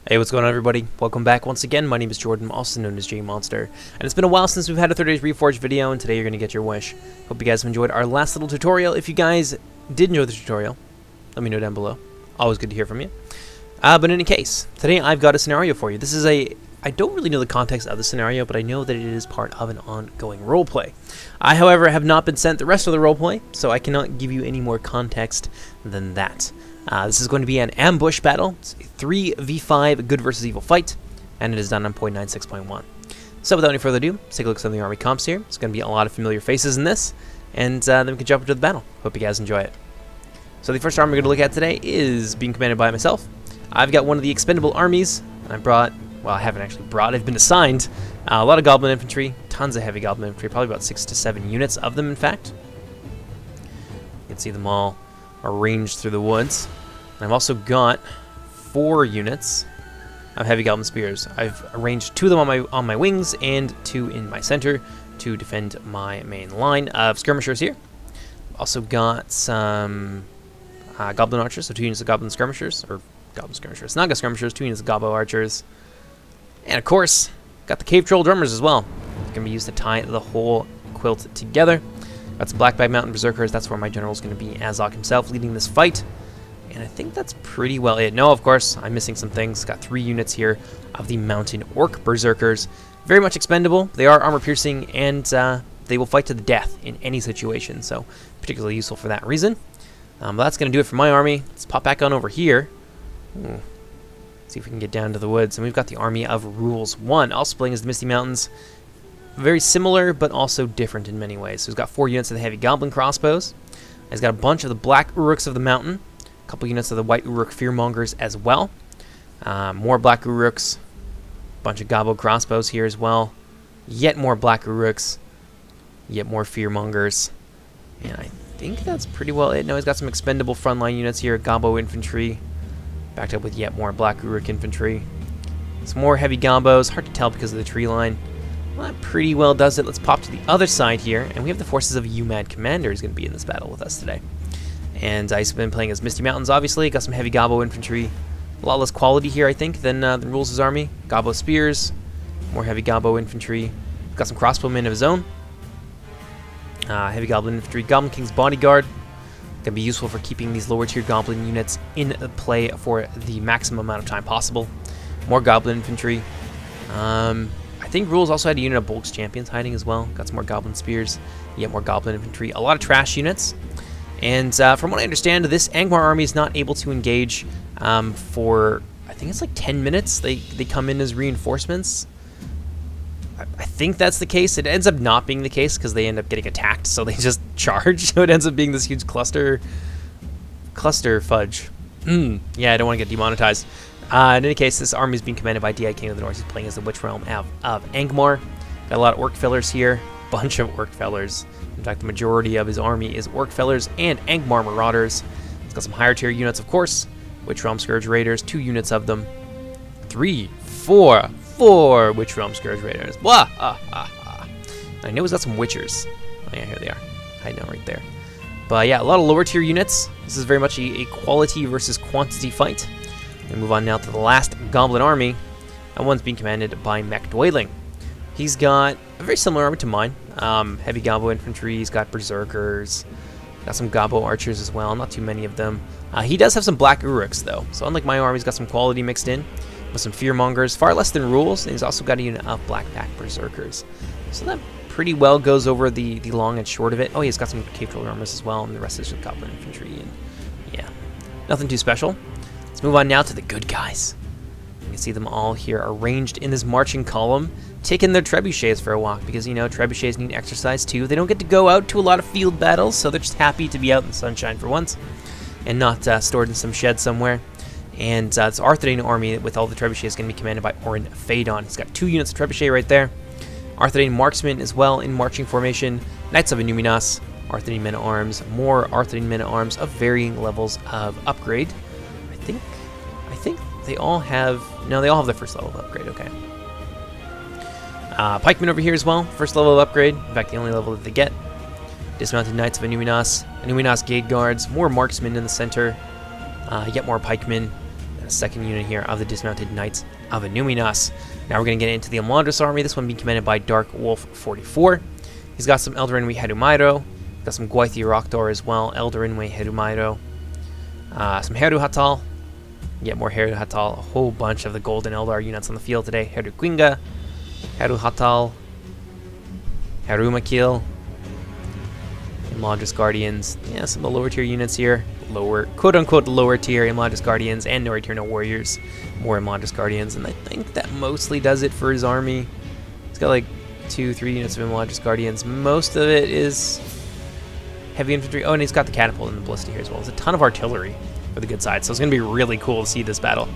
Hey, what's going on, everybody? Welcome back once again. My name is Jordan, also known as JMonster, and it's been a while since we've had a 30 Days Reforged video, and today you're going to get your wish. Hope you guys have enjoyed our last little tutorial. If you guys did enjoy the tutorial, let me know down below. Always good to hear from you. But in any case, today I've got a scenario for you. This is I don't really know the context of the scenario, but I know that it is part of an ongoing roleplay. I, however, have not been sent the rest of the roleplay, so I cannot give you any more context than that. This is going to be an ambush battle. It's a 3v5 good versus evil fight, and it is done on 0.96.1. So without any further ado, let's take a look at some of the army comps here. It's going to be a lot of familiar faces in this, and then we can jump into the battle. Hope you guys enjoy it. So the first army we're going to look at today is being commanded by myself. I've got one of the expendable armies, and I brought, well, I haven't actually brought, I've been assigned a lot of goblin infantry, tons of heavy goblin infantry, probably about 6 to 7 units of them, in fact. You can see them all arranged through the woods. I've also got 4 units of heavy goblin spears. I've arranged 2 of them on my wings and 2 in my center to defend my main line of skirmishers here. Also got some goblin archers, so 2 units of goblin skirmishers, or goblin skirmishers, naga skirmishers, 2 units of gobbo archers, and of course got the cave troll drummers as well. It's gonna be used to tie the whole quilt together. Got some Blackbag Mountain berserkers. That's where my general is going to be, Azok himself, leading this fight. And I think that's pretty well it. No, of course, I'm missing some things. Got 3 units here of the Mountain Orc Berserkers. Very much expendable. They are armor-piercing, and they will fight to the death in any situation, so particularly useful for that reason. But that's going to do it for my army. Let's pop back on over here. See if we can get down to the woods. And we've got the Army of Rules 1, also playing as the Misty Mountains. Very similar, but also different in many ways. So he's got 4 units of the Heavy Goblin Crossbows. He's got a bunch of the Black Uruks of the Mountain. A couple units of the White Uruk Fearmongers as well. More Black Uruks. Bunch of Gobbo Crossbows here as well. Yet more Black Uruks. Yet more Fearmongers. And I think that's pretty well it. No, he's got some expendable frontline units here. Gobbo Infantry. Backed up with yet more Black Uruk Infantry. Some more Heavy Gobbos. Hard to tell because of the tree line. Well, that pretty well does it. Let's pop to the other side here, and we have the forces of UMAD Commander is going to be in this battle with us today. And I've been playing as Misty Mountains, obviously. Got some heavy Gobbo infantry. A lot less quality here, I think, than Rules' army. Gobbo spears, more heavy Gobbo infantry. Got some crossbowmen of his own. Heavy Goblin infantry, Goblin King's Bodyguard. Going to be useful for keeping these lower tier Goblin units in play for the maximum amount of time possible. More Goblin infantry. I think Rules also had a unit of Bulk's Champions hiding as well. Got some more Goblin Spears, yet more Goblin Infantry. A lot of trash units. And from what I understand, this Angmar army is not able to engage for, I think it's like 10 minutes. They come in as reinforcements. I think that's the case. It ends up not being the case because they end up getting attacked, so they just charge. So it ends up being this huge cluster fudge. Yeah, I don't want to get demonetized. In any case, this army is being commanded by D.I. King of the North. He's playing as the Witch Realm of Angmar. Got a lot of Orc Fellers here. Bunch of Orc Fellers. In fact, the majority of his army is Orc Fellers and Angmar Marauders. He's got some higher tier units, of course. Witch Realm Scourge Raiders, 2 units of them. 3, 4 Witch Realm Scourge Raiders. Blah! I know he's got some Witchers. Oh yeah, here they are. Hiding out right there. But yeah, a lot of lower tier units. This is very much a quality versus quantity fight. We move on now to the last Goblin army. That one's being commanded by Mech Dwayling. He's got a very similar army to mine. Heavy Gobbo infantry, he's got Berserkers, got some Gobbo archers as well, not too many of them. He does have some Black Uruks though, so unlike my army, he's got some quality mixed in, with some Fearmongers, far less than Rules, and he's also got a unit of Blackback Berserkers. So that pretty well goes over the long and short of it. Oh, he's got some Cave Troll armors as well, and the rest is just Goblin infantry, and yeah, nothing too special. Let's move on now to the good guys. You can see them all here arranged in this marching column, taking their trebuchets for a walk, because, you know, trebuchets need exercise too. They don't get to go out to a lot of field battles, so they're just happy to be out in the sunshine for once, and not stored in some shed somewhere. And this Arthedain army with all the trebuchets is going to be commanded by Orin Phaedon. He's got 2 units of trebuchet right there. Arthedain marksmen as well in marching formation. Knights of Illuminas, Arthedain men-at-arms, more Arthedain men-at-arms of varying levels of upgrade. I think they all have... No, they all have the first level of upgrade, okay. Pikemen over here as well, first level of upgrade. In fact, the only level that they get. Dismounted Knights of Illuminas, Gate Guards, more marksmen in the center, yet more pikemen. and a second unit here of the dismounted Knights of Inuminas. Now we're going to get into the Imladris army, this one being commanded by Dark Wolf 44. He's got some Eldarinwe Herumairo, got some Gwaithir Roktor as well, Eldarinwe Herumairo, some Heru Hatal, get more Heru Hatal, a whole bunch of the Golden Eldar units on the field today, Heru Quinga, Heru Hatal, Heru Makil, Imladris Guardians, yeah, some of the lower tier units here, quote-unquote lower tier Imladris Guardians and no Eternal Warriors, more Imladris Guardians, and I think that mostly does it for his army. He's got like 2-3 units of Imladris Guardians. Most of it is heavy infantry. Oh, and he's got the catapult and the ballista here as well. There's a ton of artillery for the good side, so it's going to be really cool to see this battle.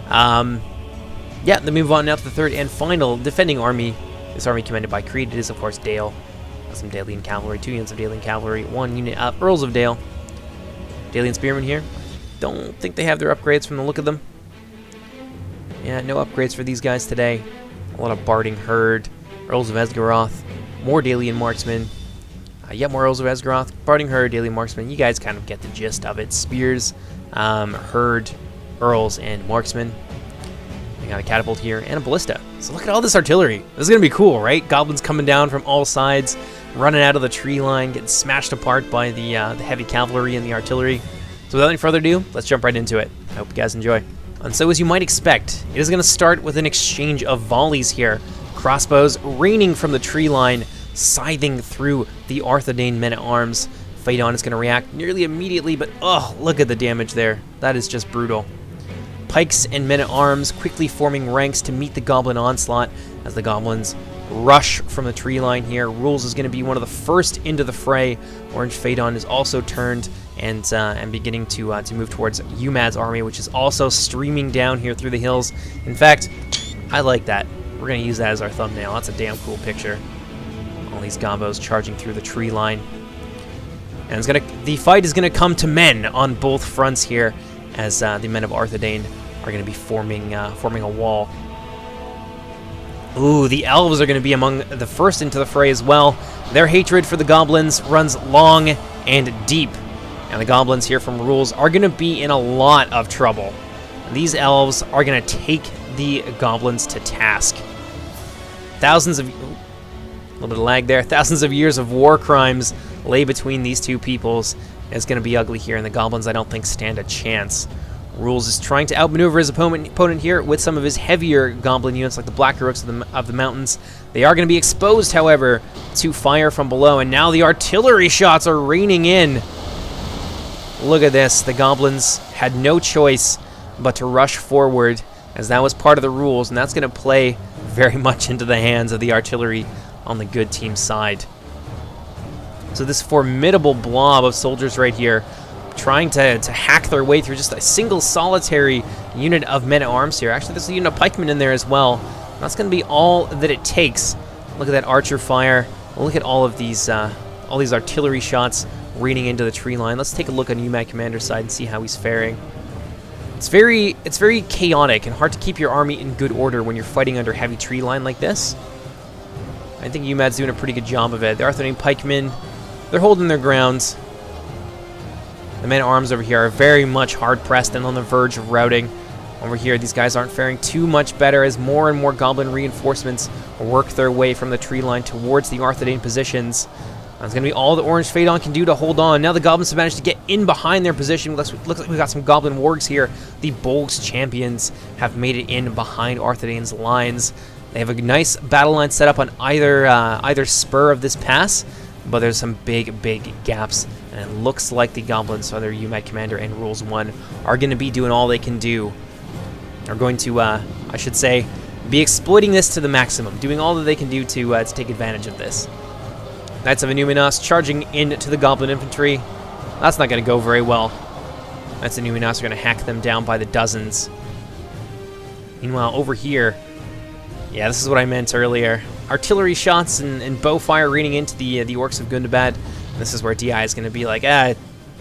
Yeah, then move on now to the third and final defending army. This army commanded by Creed. It is, of course, Dale. Got some Dalian cavalry, 2 units of Dalian cavalry, 1 unit of Earls of Dale. Dalian spearmen here. Don't think they have their upgrades from the look of them. Yeah, no upgrades for these guys today. A lot of Barding Herd, Earls of Esgaroth, more Dalian marksmen. Yet more Earls of Esgaroth, Barding Herd, Dalian marksmen. You guys kind of get the gist of it. Spears, Herd, Earls, and marksmen. We got a catapult here and a ballista. So look at all this artillery. This is going to be cool, right? Goblins coming down from all sides, running out of the tree line, getting smashed apart by the heavy cavalry and the artillery. So without any further ado, let's jump right into it. I hope you guys enjoy. And so as you might expect, it is going to start with an exchange of volleys here. Crossbows raining from the tree line, scything through the Arthedain men-at-arms. Phaedon is going to react nearly immediately, but oh, look at the damage there. That is just brutal. Pikes and men-at-arms quickly forming ranks to meet the goblin onslaught as the goblins rush from the tree line here. Rules is going to be one of the first into the fray. Orange Phaedon is also turned and beginning to move towards Umad's army, which is also streaming down here through the hills. In fact, I like that. We're going to use that as our thumbnail. That's a damn cool picture. All these gombos charging through the tree line. And the fight is going to come to men on both fronts here as the men of Arthedain are going to be forming a wall. Ooh, the elves are going to be among the first into the fray as well. Their hatred for the goblins runs long and deep. And the goblins here from Rules are going to be in a lot of trouble. These elves are going to take the goblins to task. A little bit of lag there. Thousands of years of war crimes lay between these two peoples. It's going to be ugly here, and the goblins, I don't think, stand a chance. Rules is trying to outmaneuver his opponent here with some of his heavier goblin units, like the Black Heroics of the mountains. They are going to be exposed, however, to fire from below, and now the artillery shots are raining in. Look at this. The goblins had no choice but to rush forward, as that was part of the rules, and that's going to play very much into the hands of the artillery on the good team side. So this formidable blob of soldiers right here, trying to hack their way through just a single solitary unit of men-at-arms here. Actually, there's a unit of pikemen in there as well. That's going to be all that it takes. Look at that archer fire. Look at all of these artillery shots raining into the tree line. Let's take a look on Umad Commander's side and see how he's faring. It's very chaotic and hard to keep your army in good order when you're fighting under heavy tree line like this. I think Umad's doing a pretty good job of it. The Arthedain pikemen, they're holding their grounds. The men-at-arms over here are very much hard-pressed and on the verge of routing. Over here, these guys aren't faring too much better as more and more goblin reinforcements work their way from the tree line towards the Arthedain positions. That's going to be all the Orange Phaedon can do to hold on. Now the goblins have managed to get in behind their position. Looks like we've got some goblin wargs here. The Bolgs champions have made it in behind Arthedain's lines. They have a nice battle line set up on either spur of this pass, but there's some big gaps, and it looks like the goblins, so their Umad Commander and Rules 1, are going to be doing all they can do. They're going to, I should say, be exploiting this to the maximum, doing all that they can do to take advantage of this. Knights of Inuminas charging into the goblin infantry. That's not going to go very well. Knights of Inuminas are going to hack them down by the dozens. Meanwhile, over here, yeah, this is what I meant earlier. Artillery shots and bow fire raining into the Orcs of Gundabad. This is where DI is going to be like,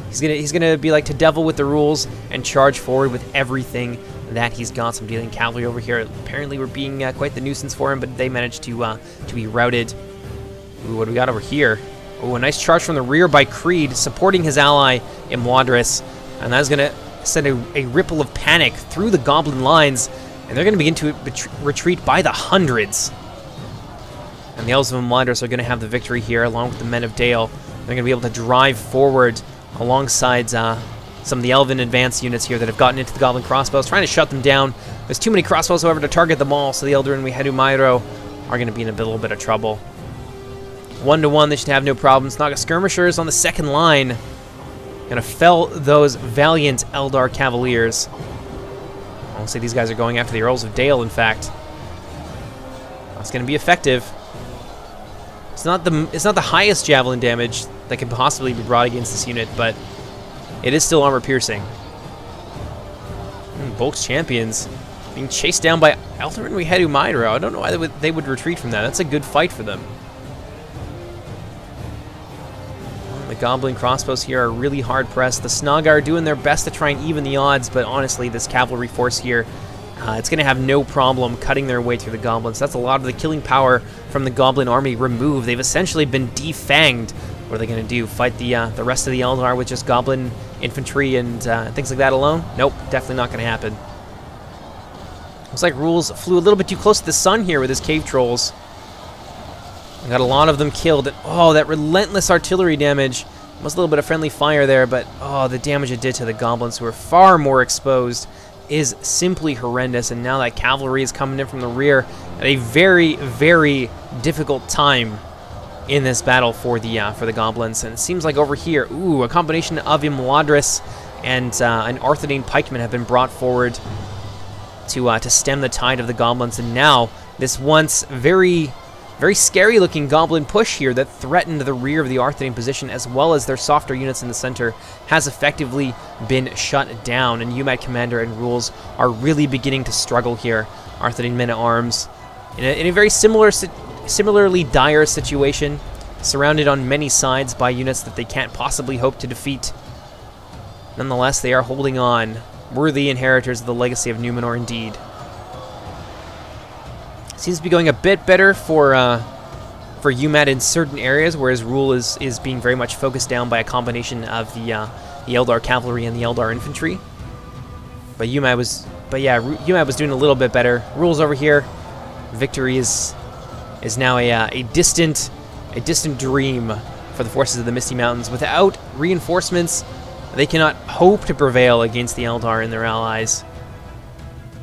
he's gonna be like to devil with the rules and charge forward with everything that he's got. Some Dalian cavalry over here apparently were being quite the nuisance for him, but they managed to be routed. Ooh, what do we got over here? Ooh, a nice charge from the rear by Creed, supporting his ally Imladris, and that's gonna send a ripple of panic through the goblin lines, and they're going to begin to retreat by the hundreds. And the Elves of Imladris are going to have the victory here, along with the Men of Dale. They're going to be able to drive forward alongside some of the Elven advance units here that have gotten into the Goblin crossbows, trying to shut them down. There's too many crossbows, however, to target them all, so the Eldarin Miheru are going to be in a little bit of trouble. 1-to-1, they should have no problems. Naga Skirmishers on the second line. Going to fell those valiant Eldar Cavaliers. I'll say these guys are going after the Earls of Dale, in fact. That's going to be effective. It's not the highest javelin damage that can possibly be brought against this unit, but it is still armor piercing. Bulk's champions being chased down by Eldarin Miheru. I don't know why they would retreat from that. That's a good fight for them. The Goblin crossbows here are really hard pressed. The Snaga are doing their best to try and even the odds, but honestly, this cavalry force here, it's going to have no problem cutting their way through the Goblins. That's a lot of the killing power from the Goblin army removed. They've essentially been defanged. What are they going to do? Fight the rest of the Eldar with just Goblin infantry and things like that alone? Nope, definitely not going to happen. Looks like Rules flew a little bit too close to the sun here with his cave trolls. Got a lot of them killed. And, oh, that relentless artillery damage. Was a little bit of friendly fire there, but oh, the damage it did to the Goblins, who are far more exposed, is simply horrendous. And now that cavalry is coming in from the rear at a very, very difficult time in this battle for the Goblins. And it seems like over here, ooh, a combination of Imladris and an Arthedain pikeman have been brought forward to stem the tide of the Goblins. And now this once very scary looking Goblin push here that threatened the rear of the Arthedain position, as well as their softer units in the center, has effectively been shut down. And UMAT Commander and Rules are really beginning to struggle here. Arthedain men-at-arms in a very similarly dire situation, surrounded on many sides by units that they can't possibly hope to defeat. Nonetheless, they are holding on. Worthy inheritors of the legacy of Numenor, indeed. Seems to be going a bit better for UMAT in certain areas, whereas Rule is being very much focused down by a combination of the Eldar cavalry and the Eldar infantry. But UMAT was doing a little bit better. Rule's over here. Victory is now a distant dream for the forces of the Misty Mountains. Without reinforcements, they cannot hope to prevail against the Eldar and their allies.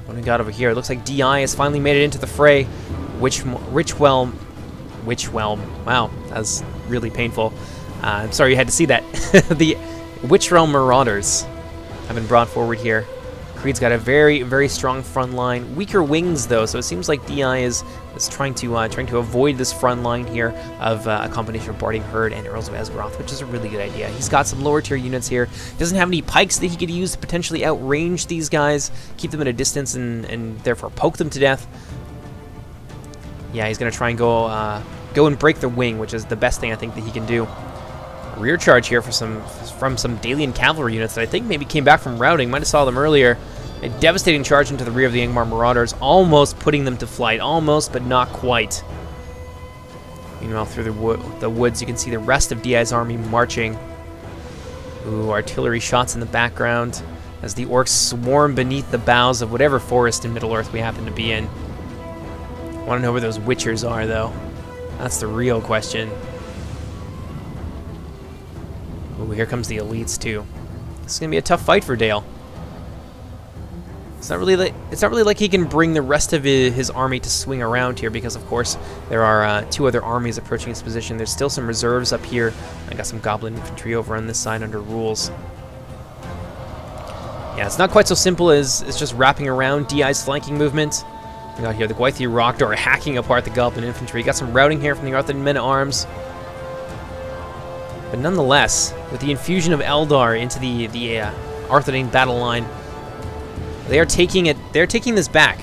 What do we got over here? It looks like DI has finally made it into the fray. Witchwhelm. Wow, that was really painful. I'm sorry you had to see that. The Witchrealm Marauders have been brought forward here. Creed's got a very, very strong front line. Weaker wings, though, so it seems like DI is trying to avoid this front line here of a combination of Barding Herd and Earls of Esgaroth, which is a really good idea. He's got some lower tier units here. Doesn't have any pikes that he could use to potentially outrange these guys, keep them at a distance, and therefore poke them to death. Yeah, he's going to try and go and break the wing, which is the best thing I think that he can do. Rear charge here from some Dalian cavalry units that I think maybe came back from routing. Might have saw them earlier. A devastating charge into the rear of the Angmar Marauders, almost putting them to flight. Almost, but not quite. Meanwhile, through the woods, you can see the rest of DI's army marching. Ooh, artillery shots in the background as the orcs swarm beneath the boughs of whatever forest in Middle-earth we happen to be in. Want to know where those Witchers are, though. That's the real question. Ooh, here comes the elites too. This is gonna be a tough fight for Dale. It's not really like he can bring the rest of his army to swing around here, because of course there are two other armies approaching his position. There's still some reserves up here. I got some Goblin infantry over on this side under Rules. Yeah, it's not quite so simple as just wrapping around DI's flanking movement. We got here the Gwythi Rockdor hacking apart the Goblin infantry. Got some routing here from the Arthedain men-at-arms. But nonetheless, with the infusion of Eldar into the Arthedain battle line, they're taking this back.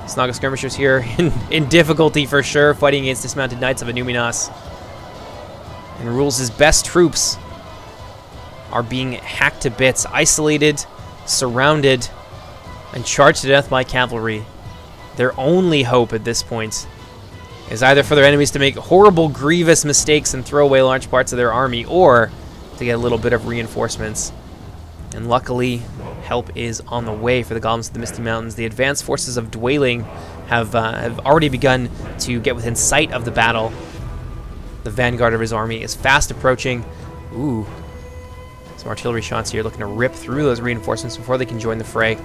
Snaga skirmishers here in difficulty for sure, fighting against dismounted knights of Anuminas. And Rules' best troops are being hacked to bits, isolated, surrounded, and charged to death by cavalry. Their only hope at this point is either for their enemies to make horrible, grievous mistakes and throw away large parts of their army, or to get a little bit of reinforcements. And luckily, help is on the way for the Goblins of the Misty Mountains. The advanced forces of Dwayling have already begun to get within sight of the battle. The vanguard of his army is fast approaching. Ooh, some artillery shots here looking to rip through those reinforcements before they can join the fray.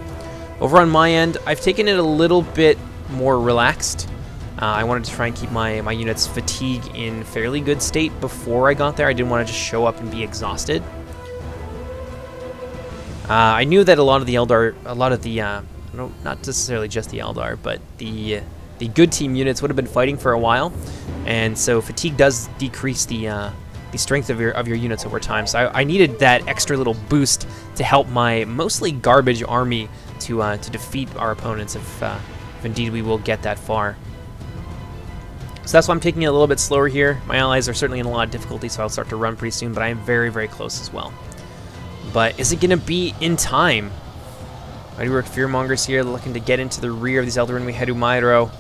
Over on my end, I've taken it a little bit more relaxed. I wanted to try and keep my units' fatigue in fairly good state before I got there. I didn't want to just show up and be exhausted. I knew that a lot of the Eldar, not necessarily just the Eldar, but the good team units would have been fighting for a while, and so fatigue does decrease the strength of your units over time. So I needed that extra little boost to help my mostly garbage army to defeat our opponents if indeed we will get that far. So that's why I'm taking it a little bit slower here. My allies are certainly in a lot of difficulty, so I'll start to run pretty soon, but I am very, very close as well. But is it going to be in time? Mighty Rook Fearmongers here looking to get into the rear of these Eldarin Hedu Mairo.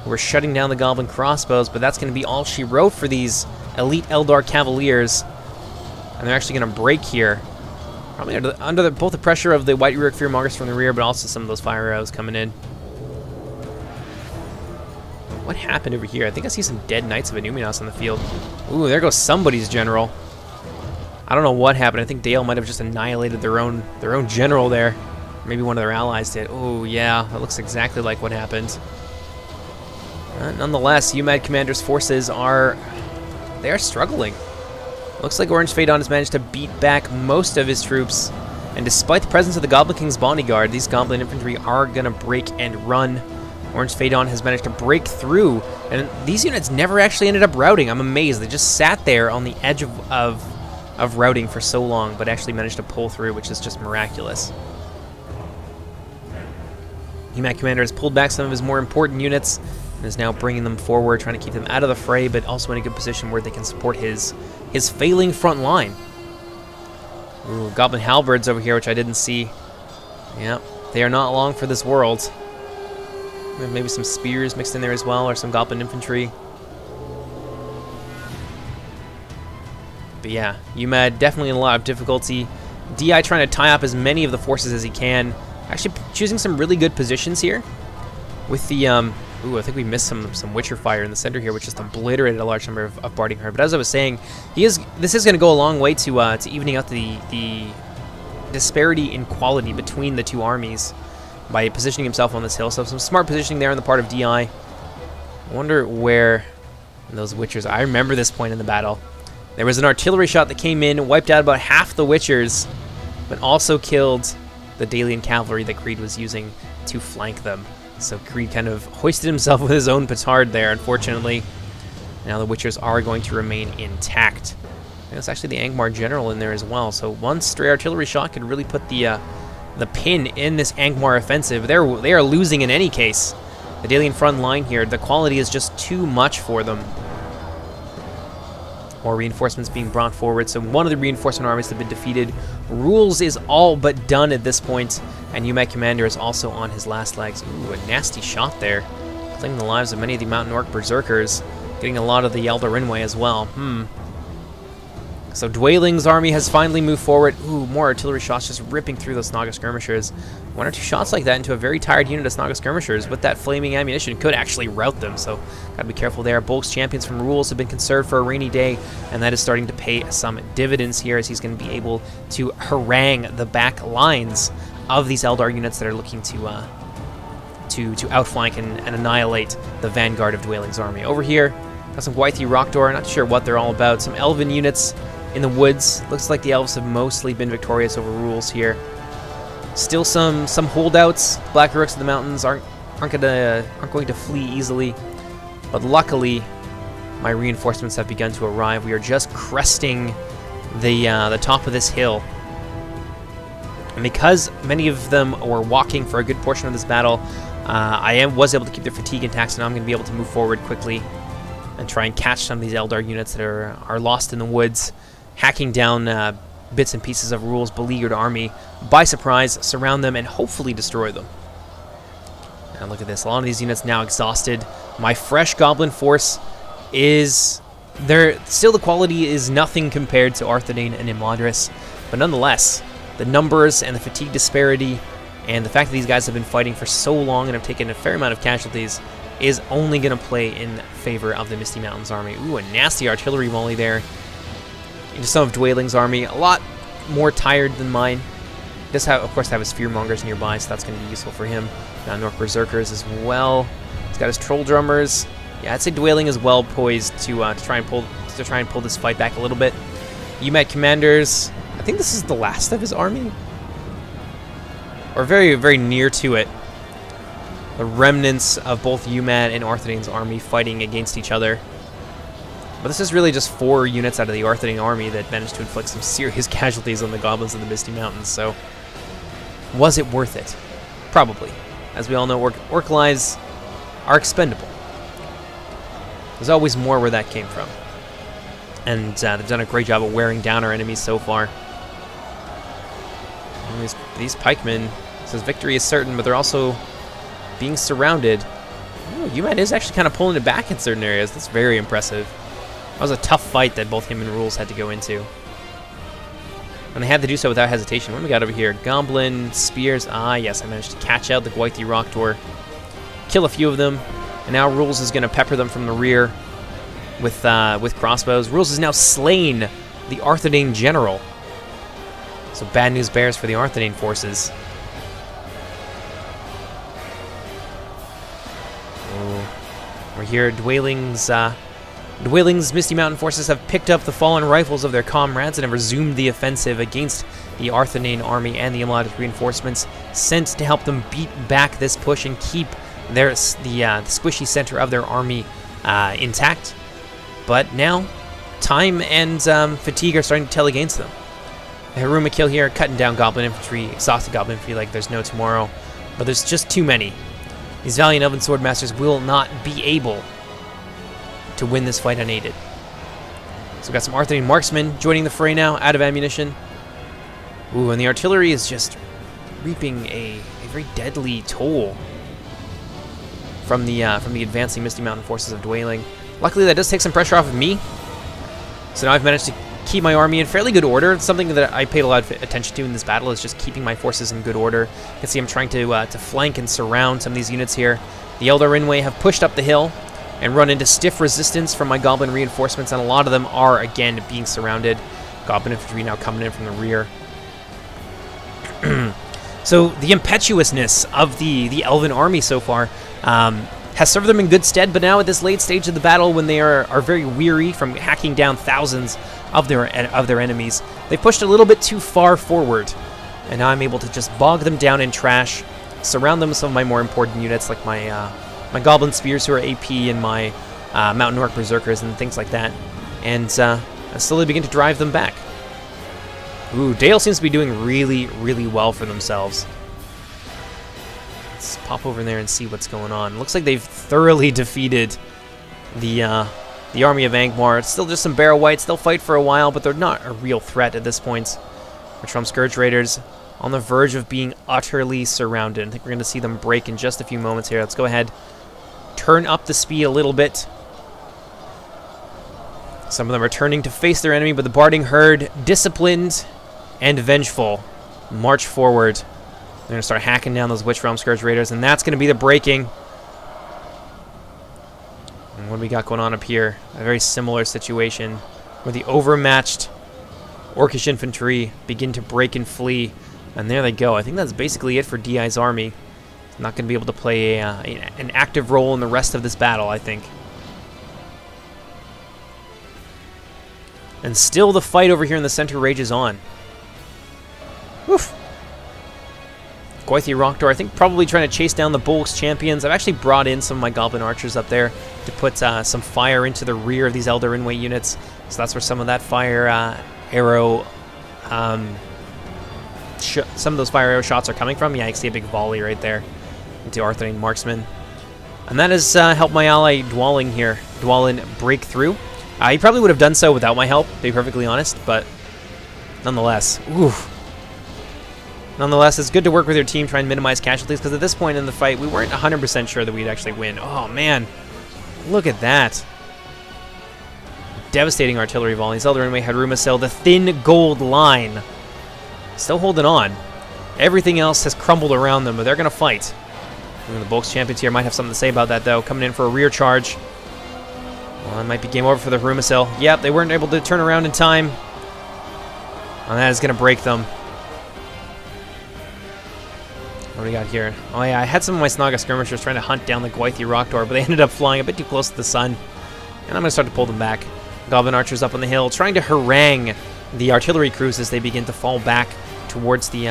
We're shutting down the Goblin crossbows, but that's going to be all she wrote for these elite Eldar Cavaliers. And they're actually going to break here. Probably under both the pressure of the Mighty Rook Fearmongers from the rear, but also some of those fire arrows coming in. What happened over here? I think I see some dead Knights of Inuminos on the field. Ooh, there goes somebody's general. I don't know what happened. I think Dale might have just annihilated their own general there. Maybe one of their allies did. Oh yeah, that looks exactly like what happened. Nonetheless, UMAD Commander's forces are struggling. Looks like Orange Phaedon has managed to beat back most of his troops, and despite the presence of the Goblin King's bodyguard, these Goblin infantry are gonna break and run. Orange Phaedon has managed to break through, and these units never actually ended up routing. I'm amazed. They just sat there on the edge of routing for so long, but actually managed to pull through, which is just miraculous. UMAC Commander has pulled back some of his more important units and is now bringing them forward, trying to keep them out of the fray, but also in a good position where they can support his failing front line. Ooh, Goblin Halberds over here, which I didn't see. Yep, they are not long for this world. Maybe some spears mixed in there as well, or some Goblin infantry. But yeah, UMAD definitely in a lot of difficulty. DI trying to tie up as many of the forces as he can. Actually choosing some really good positions here. With the, ooh, I think we missed some Witcher fire in the center here, which just obliterated a large number of Barding Herd. But as I was saying, this is going to go a long way to evening out the disparity in quality between the two armies by positioning himself on this hill. So some smart positioning there on the part of DI. I wonder where those Witchers... I remember this point in the battle. There was an artillery shot that came in, wiped out about half the Witchers, but also killed the Dalian cavalry that Creed was using to flank them. So Creed kind of hoisted himself with his own petard there, unfortunately. Now the Witchers are going to remain intact. And it's actually the Angmar general in there as well. So one stray artillery shot could really put the pin in this Angmar offensive. They are losing in any case. The Dalian front line here, the quality is just too much for them. More reinforcements being brought forward, so one of the reinforcement armies have been defeated. Rules is all but done at this point, and UMAC Commander is also on his last legs. Ooh, a nasty shot there. Claiming the lives of many of the Mountain Orc Berserkers, getting a lot of the Eldarinwe as well. So Dwayling's army has finally moved forward. Ooh, more artillery shots just ripping through those Snaga Skirmishers. One or two shots like that into a very tired unit of Snaga Skirmishers with that flaming ammunition could actually rout them, so gotta be careful there. Bulk's champions from Rules have been conserved for a rainy day, and that is starting to pay some dividends here as he's going to be able to harangue the back lines of these Eldar units that are looking to outflank and annihilate the vanguard of Dwayling's army. Over here, got some Gwythi Rockdor, not sure what they're all about. Some Elven units in the woods. Looks like the elves have mostly been victorious over Rules here. Still some holdouts. Black Rooks of the mountains aren't going to flee easily, but luckily my reinforcements have begun to arrive. We are just cresting the top of this hill, and because many of them were walking for a good portion of this battle, I was able to keep their fatigue intact. So now I'm going to be able to move forward quickly and try and catch some of these Eldar units that are lost in the woods, hacking down bits and pieces of Rules' beleaguered army by surprise, surround them, and hopefully destroy them. Now look at this. A lot of these units now exhausted. My fresh Goblin force is... Still the quality is nothing compared to Arthedain and Imladris, but nonetheless, the numbers and the fatigue disparity and the fact that these guys have been fighting for so long and have taken a fair amount of casualties is only going to play in favor of the Misty Mountains army. Ooh, a nasty artillery volley there into some of Dwelling's army. A lot more tired than mine. He does, of course, have his Fearmongers nearby, so that's going to be useful for him. Nork Berserkers as well. He's got his Troll Drummers. Yeah, I'd say Dwelling is well poised to try and pull this fight back a little bit. UMAT Commanders. I think this is the last of his army, or very, very near to it. The remnants of both UMAT and Arthedain's army fighting against each other. But this is really just 4 units out of the Arthedain army that managed to inflict some serious casualties on the Goblins of the Misty Mountains. So, was it worth it? Probably. As we all know, orc lives are expendable. There's always more where that came from. And they've done a great job of wearing down our enemies so far. And these pikemen, says victory is certain, but they're also being surrounded. Ooh, UMAT is actually kind of pulling it back in certain areas. That's very impressive. That was a tough fight that both him and Rules had to go into. And they had to do so without hesitation. What do we got over here? Goblin, Spears. Ah, yes, I managed to catch out the Gwythi Rocktor. Kill a few of them. And now Rules is going to pepper them from the rear with crossbows. Rules is now slain the Arthedain general. So bad news bears for the Arthedain forces. We're here. Dwelling's Misty Mountain forces have picked up the fallen rifles of their comrades and have resumed the offensive against the Arthedain army and the Imladic reinforcements sent to help them beat back this push and keep the squishy center of their army intact. But now, time and fatigue are starting to tell against them. The Haruma kill here, cutting down Goblin infantry, exhausted Goblin infantry like there's no tomorrow. But there's just too many. These valiant elven swordmasters will not be able to win this fight unaided. So we've got some Arthedain marksmen joining the fray now, out of ammunition. Ooh, and the artillery is just reaping a very deadly toll from the advancing Misty Mountain forces of Dwelling. Luckily, that does take some pressure off of me. So now I've managed to keep my army in fairly good order. It's something that I paid a lot of attention to in this battle, is just keeping my forces in good order. You can see I'm trying to flank and surround some of these units here. The Eldar Rinway have pushed up the hill and run into stiff resistance from my Goblin reinforcements, and a lot of them are, again, being surrounded. Goblin infantry now coming in from the rear. So the impetuousness of the Elven army so far has served them in good stead, but now at this late stage of the battle, when they are very weary from hacking down thousands of their enemies, they've pushed a little bit too far forward, and now I'm able to just bog them down in trash, surround them with some of my more important units, like my Goblin Spears, who are AP, and my Mountain Orc Berserkers and things like that, and slowly begin to drive them back. Ooh, Dale seems to be doing really, really well for themselves. Let's pop over there and see what's going on. Looks like they've thoroughly defeated the army of Angmar. It's still just some Barrow Whites. They'll fight for a while, but they're not a real threat at this point. Trump Scourge Raiders on the verge of being utterly surrounded. I think we're going to see them break in just a few moments here. Let's go ahead, turn up the speed a little bit. Some of them are turning to face their enemy, but the Barding Herd, disciplined and vengeful, march forward. They're going to start hacking down those Witch Realm Scourge Raiders, and that's going to be the breaking. And what do we got going on up here? A very similar situation where the overmatched Orcish infantry begin to break and flee. And there they go. I think that's basically it for DI's army. Not going to be able to play an active role in the rest of this battle, I think. And still the fight over here in the center rages on. Woof. Gwythi Rocktor, I think, probably trying to chase down the Bulks champions. I've actually brought in some of my Goblin archers up there to put some fire into the rear of these Eldar Rinway units. So that's where some of that fire arrow, some of those fire arrow shots are coming from. Yeah, I can see a big volley right there into Arthedain marksman. And that has helped my ally Dwalin break through. He probably would have done so without my help, to be perfectly honest, but nonetheless, oof. Nonetheless, it's good to work with your team, try and minimize casualties, because at this point in the fight, we weren't 100% sure that we'd actually win. Oh, man. Look at that. Devastating artillery volleys. Eldar Rinway had Rumasil, the thin gold line. Still holding on. Everything else has crumbled around them, but they're going to fight. And the Bulks champions here might have something to say about that, though. Coming in for a rear charge. Well, it might be game over for the Harumasil. Yep, they weren't able to turn around in time. And that is going to break them. What do we got here? Oh yeah, I had some of my Snaga skirmishers trying to hunt down the Gwythi Rock Door, but they ended up flying a bit too close to the sun. And I'm going to start to pull them back. Goblin archers up on the hill, trying to harangue the artillery crews as they begin to fall back towards the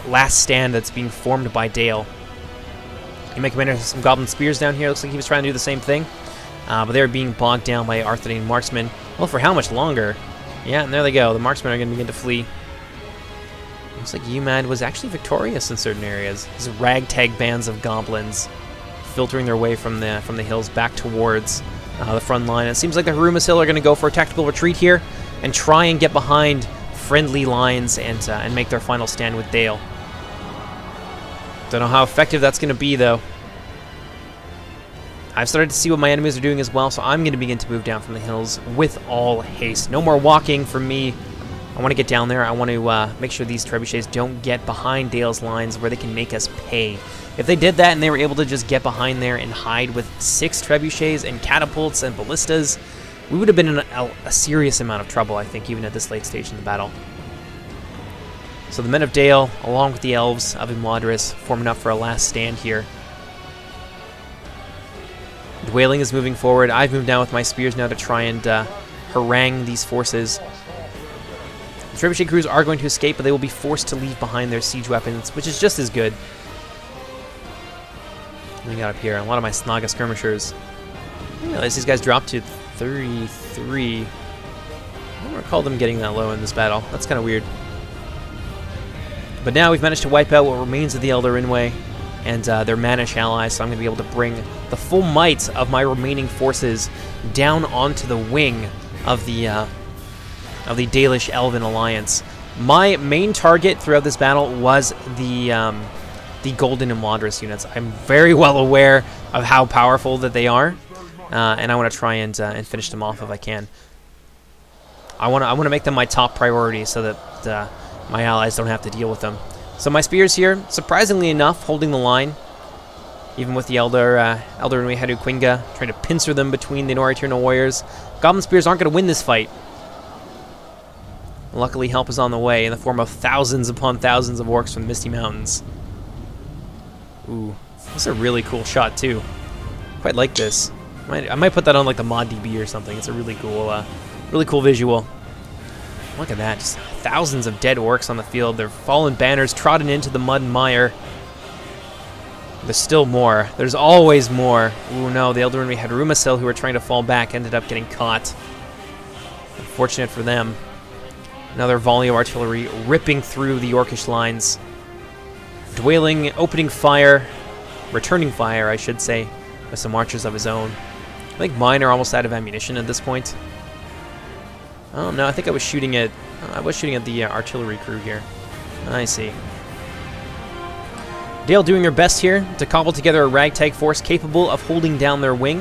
last stand that's being formed by Dale. My commander has some Goblin spears down here. Looks like he was trying to do the same thing. But they're being bogged down by Arthurian marksmen. Well, for how much longer? Yeah, and there they go. The marksmen are going to begin to flee. Looks like UMAD was actually victorious in certain areas. These ragtag bands of goblins filtering their way from the hills back towards the front line. It seems like the Harumasil are going to go for a tactical retreat here and try and get behind friendly lines and make their final stand with Dale. Don't know how effective that's going to be, though. I've started to see what my enemies are doing as well, so I'm going to begin to move down from the hills with all haste. No more walking for me. I want to get down there. I want to make sure these trebuchets don't get behind Dale's lines where they can make us pay. If they did that and they were able to just get behind there and hide with 6 trebuchets and catapults and ballistas, we would have been in a serious amount of trouble, I think, even at this late stage in the battle. So the men of Dale, along with the elves of Imladris, forming up for a last stand here. Dwailing is moving forward. I've moved down with my spears now to try and harangue these forces. The trebuchet crews are going to escape, but they will be forced to leave behind their siege weapons, which is just as good. What do we got up here? A lot of my Snaga skirmishers. I didn't realize these guys dropped to 33. I don't recall them getting that low in this battle. That's kind of weird. But now we've managed to wipe out what remains of the Elder Rinway and their Manish allies, so I'm going to be able to bring the full might of my remaining forces down onto the wing of the Dalish Elven Alliance. My main target throughout this battle was the Golden Imladris units. I'm very well aware of how powerful that they are, and I want to try and finish them off if I can. I want to make them my top priority so that my allies don't have to deal with them. So my spears here, surprisingly enough, holding the line, even with the Elder Rinway Hadu Quinga, trying to pincer them between the Nora Eternal Warriors. Goblin spears aren't going to win this fight. Luckily, help is on the way in the form of thousands upon thousands of orcs from the Misty Mountains. Ooh, this is a really cool shot too. Quite like this. I might put that on like the mod DB or something. It's a really cool visual. Look at that, just thousands of dead orcs on the field. Their fallen banners trodden into the mud and mire. There's still more. There's always more. Ooh, no, the Elder Rinway had Harumasil who were trying to fall back, ended up getting caught. Unfortunate for them. Another volley of artillery ripping through the Orcish lines. Dwailing, opening fire, returning fire, I should say, with some archers of his own. I think mine are almost out of ammunition at this point. Oh no, I think I was shooting at the artillery crew here. I see. Dale doing her best here to cobble together a ragtag force capable of holding down their wing.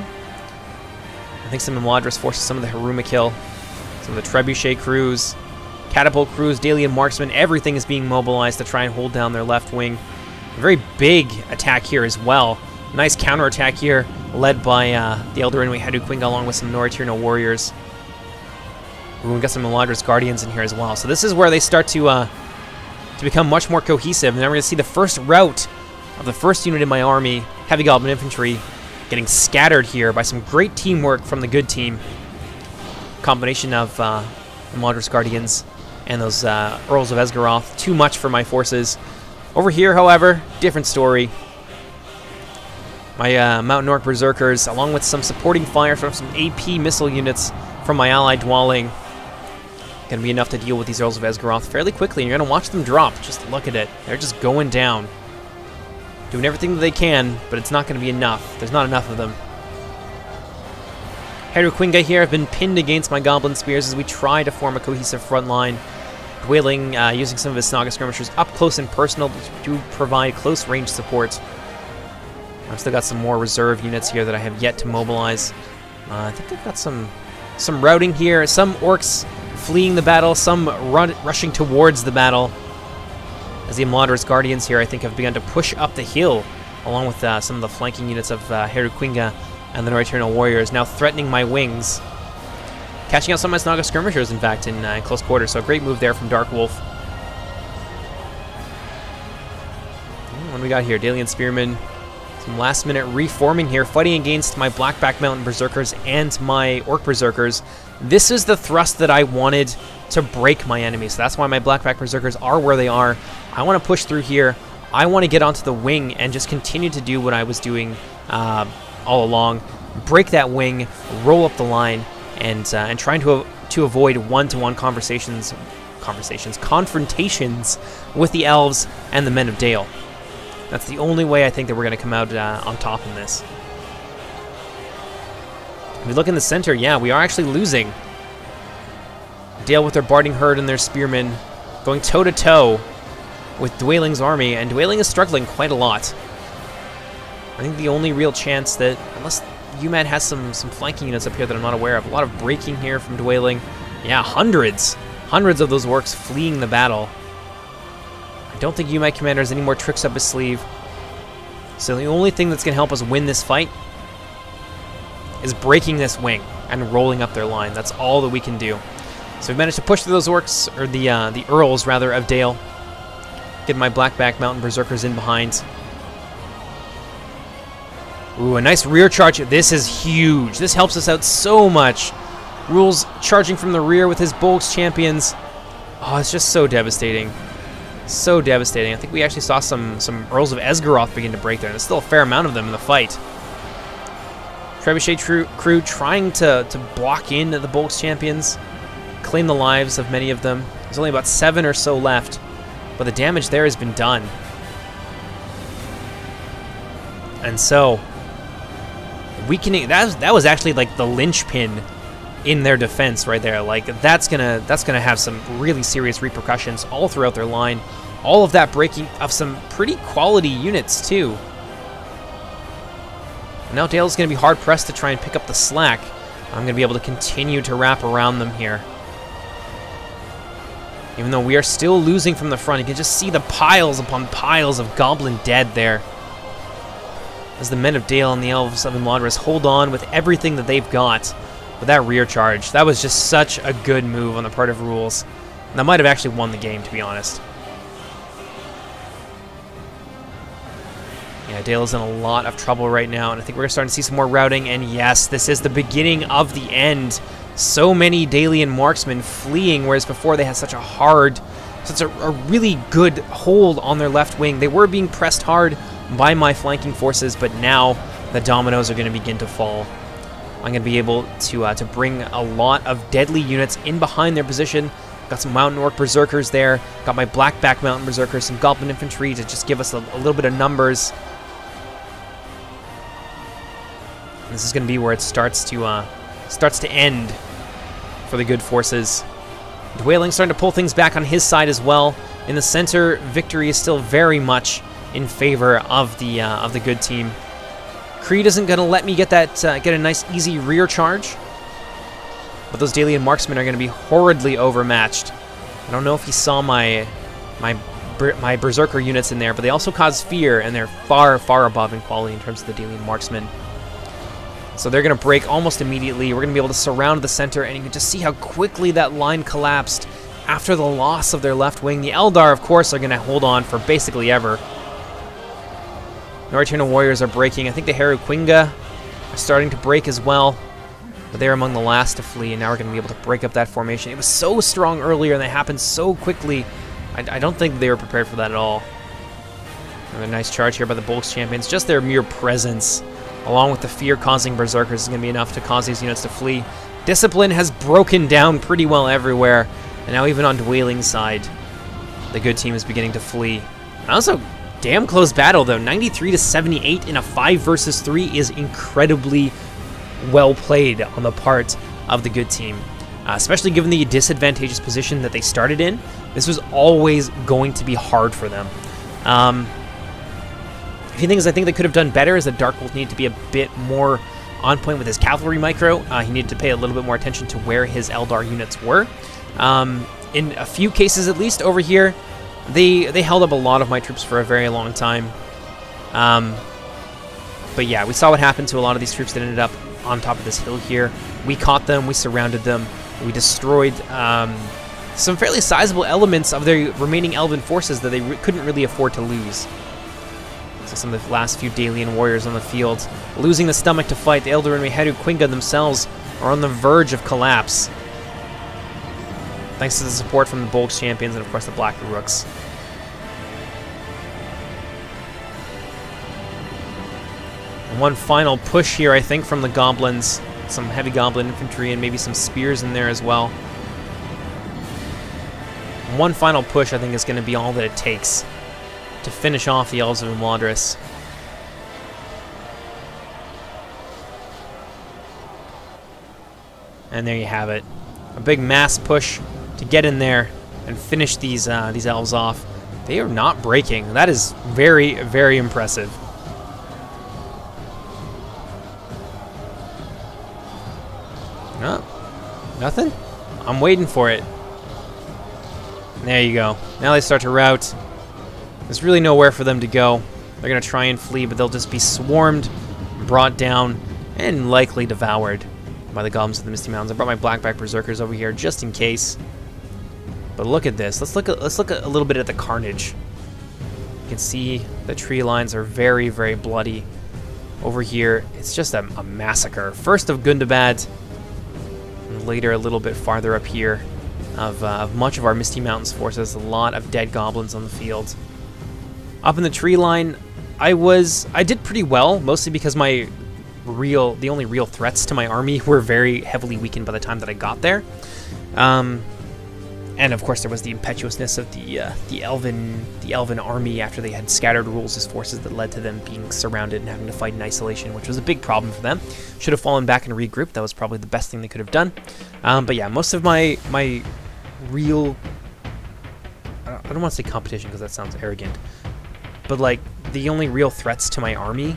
I think some Imladris forces, some of the Haruma kill, some of the trebuchet crews, catapult crews, Dalian marksmen, everything is being mobilized to try and hold down their left wing. A very big attack here as well. Nice counterattack here, led by the Elder Rinway Hadu Quinga along with some Nora Eternal Warriors. Ooh, we've got some Imladris Guardians in here as well. So this is where they start to become much more cohesive. And now we're going to see the first rout of the first unit in my army, Heavy Goblin Infantry, getting scattered here by some great teamwork from the good team. Combination of Imladris Guardians and those Earls of Esgaroth. Too much for my forces. Over here, however, different story. My Mountain Orc Berserkers, along with some supporting fire from some AP missile units from my allied Dwalling, going to be enough to deal with these Earls of Esgaroth fairly quickly. You're going to watch them drop. Just look at it. They're just going down. Doing everything that they can, but it's not going to be enough. There's not enough of them. Hadu Quinga here have been pinned against my Goblin Spears as we try to form a cohesive front line. Dwailing, using some of his Snaga skirmishers up close and personal to provide close range support. I've still got some more reserve units here that I have yet to mobilize. I think they've got some routing here. Some orcs fleeing the battle, some rushing towards the battle. As the Imladris Guardians here, I think, have begun to push up the hill, along with some of the flanking units of Heruquinga and the Noriternal Warriors, now threatening my wings. Catching out some of my Snaga skirmishers, in fact, in close quarters, so a great move there from Dark Wolf. What do we got here? Dalian Spearmen. Some last-minute reforming here, fighting against my Blackback Mountain Berserkers and my Orc Berserkers. This is the thrust that I wanted to break my enemies. So that's why my Blackback Berserkers are where they are. I want to push through here. I want to get onto the wing and just continue to do what I was doing all along. Break that wing, roll up the line, and trying to avoid one-to-one confrontations with the elves and the Men of Dale. That's the only way I think that we're going to come out on top in this. If we look in the center, yeah, we are actually losing. Dale with their Barding Herd and their Spearmen going toe-to-toe with Dwelling's army, and Dwelling is struggling quite a lot. I think the only real chance that, unless UMAD has some flanking units up here that I'm not aware of, a lot of breaking here from Dwelling. Yeah, hundreds of those orcs fleeing the battle. I don't think UMAD Commander has any more tricks up his sleeve. So the only thing that's going to help us win this fight is breaking this wing and rolling up their line. That's all that we can do. So we've managed to push through those orcs, or the Earls, rather, of Dale. Get my Blackback Mountain Berserkers in behind. Ooh, a nice rear charge. This is huge. This helps us out so much. Rules charging from the rear with his Bolgs Champions. Oh, it's just so devastating. So devastating. I think we actually saw some Earls of Esgaroth begin to break there, and there's still a fair amount of them in the fight. Trebuchet crew trying to block in the Bolgs Champions, claim the lives of many of them. There's only about 7 or so left, but the damage there has been done. And so, weakening, that was actually like the linchpin in their defense right there. Like, that's gonna have some really serious repercussions all throughout their line. All of that breaking of some pretty quality units too. Now Dale's gonna be hard pressed to try and pick up the slack. I'm gonna be able to continue to wrap around them here. Even though we are still losing from the front, you can just see the piles upon piles of goblin dead there. As the Men of Dale and the Elves of Imladris hold on with everything that they've got. But that rear charge, that was just such a good move on the part of Rules. And that might have actually won the game, to be honest. Yeah, Dale is in a lot of trouble right now, and I think we're starting to see some more routing, and yes, this is the beginning of the end. So many Dalian marksmen fleeing, whereas before they had such a really good hold on their left wing. They were being pressed hard by my flanking forces, but now the dominoes are going to begin to fall. I'm going to be able to bring a lot of deadly units in behind their position. Got some Mountain Orc Berserkers there. Got my Blackback Mountain Berserkers, some Goblin Infantry to just give us a little bit of numbers. And this is going to be where it starts to end for the good forces. Dwelling's starting to pull things back on his side as well. In the center, victory is still very much in favor of the good team. Creed isn't going to let me get a nice easy rear charge, but those Dalian marksmen are going to be horridly overmatched. I don't know if you saw my Berserker units in there, but they also cause fear, and they're far, far above in quality in terms of the Dalian marksmen. So they're going to break almost immediately. We're going to be able to surround the center, and you can just see how quickly that line collapsed after the loss of their left wing. The Eldar, of course, are going to hold on for basically ever. Noriternal Warriors are breaking. I think the Heruquinga are starting to break as well. But they're among the last to flee, and now we're going to be able to break up that formation. It was so strong earlier, and that happened so quickly. I don't think they were prepared for that at all. Another nice charge here by the Bolgs Champions. Just their mere presence, along with the fear-causing Berserkers, is going to be enough to cause these units to flee. Discipline has broken down pretty well everywhere, and now even on Dwelling's side, the good team is beginning to flee. And also, damn close battle though. 93 to 78 in a 5 versus 3 is incredibly well played on the part of the good team, especially given the disadvantageous position that they started in. This was always going to be hard for them. A few things I think they could have done better is that Dark Wolf needed to be a bit more on point with his cavalry micro. He needed to pay a little bit more attention to where his Eldar units were. In a few cases, at least, over here, they held up a lot of my troops for a very long time. But yeah, we saw what happened to a lot of these troops that ended up on top of this hill here. We caught them, we surrounded them, we destroyed some fairly sizable elements of their remaining elven forces that they couldn't really afford to lose. So some of the last few Dalian warriors on the field, losing the stomach to fight. The Eldarin Meheru Quinga themselves are on the verge of collapse, thanks to the support from the Bolgs champions and of course the Black Rooks. And one final push here, I think, from the goblins. Some heavy goblin infantry and maybe some spears in there as well. One final push, I think, is going to be all that it takes to finish off the Elves of Imladris. And there you have it. A big mass push to get in there and finish these elves off. They are not breaking. That is very, very impressive. No, nothing? I'm waiting for it. There you go. Now they start to rout. There's really nowhere for them to go. They're going to try and flee, but they'll just be swarmed, brought down, and likely devoured by the goblins of the Misty Mountains. I brought my Blackback Berserkers over here just in case. But look at this. Let's look a little bit at the carnage. You can see the tree lines are very, very bloody. Over here, it's just a massacre. First of Gundabad, and later a little bit farther up here of much of our Misty Mountains forces. A lot of dead goblins on the field. Up in the tree line, I did pretty well, mostly because the only real threats to my army were very heavily weakened by the time that I got there. And of course there was the impetuousness of the elven army after they had scattered Rules' forces that led to them being surrounded and having to fight in isolation, which was a big problem for them. Should have fallen back and regrouped. That was probably the best thing they could have done. But yeah, most of my real, I don't want to say competition because that sounds arrogant, but like the only real threats to my army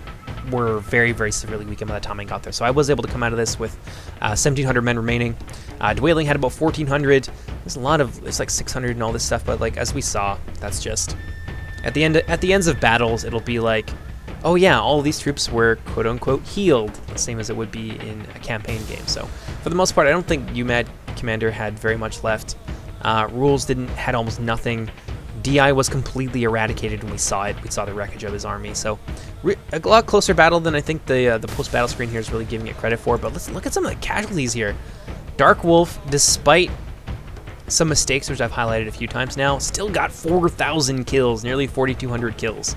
were very, very severely weakened by the time I got there. So I was able to come out of this with 1,700 men remaining. Dwayling had about 1,400. There's it's like 600 and all this stuff, but like as we saw, that's just at the ends of battles, it'll be like, oh yeah, all of these troops were quote unquote healed, the same as it would be in a campaign game. So for the most part, I don't think UMAD Commander had very much left. Rules had almost nothing. DI was completely eradicated when we saw it. We saw the wreckage of his army. So a lot closer battle than I think the post-battle screen here is really giving it credit for. But let's look at some of the casualties here. Dark Wolf, despite some mistakes, which I've highlighted a few times now, still got 4,000 kills, nearly 4,200 kills.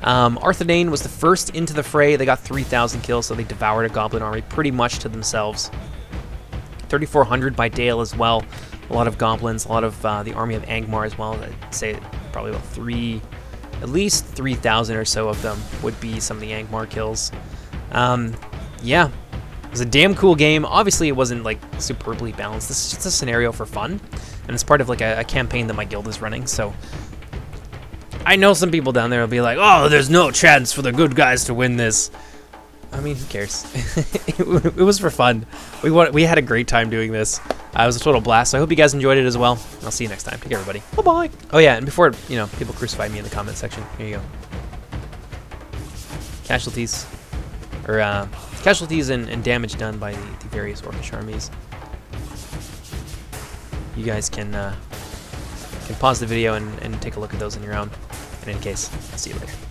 Arthedain was the first into the fray. They got 3,000 kills, so they devoured a goblin army pretty much to themselves. 3,400 by Dale as well. A lot of goblins, a lot of the army of Angmar as well. I'd say probably about at least 3,000 or so of them would be some of the Angmar kills. Yeah, it was a damn cool game. Obviously, it wasn't like superbly balanced. This is just a scenario for fun, and it's part of like a campaign that my guild is running. So I know some people down there will be like, "Oh, there's no chance for the good guys to win this." I mean, who cares? It was for fun. We had a great time doing this. It was a total blast. So I hope you guys enjoyed it as well. I'll see you next time. Take care, everybody. Bye-bye. Oh yeah, and before, people crucify me in the comment section, here you go. Casualties. Or, casualties and damage done by the various Orcish armies. You guys can pause the video and take a look at those on your own. In any case, I'll see you later.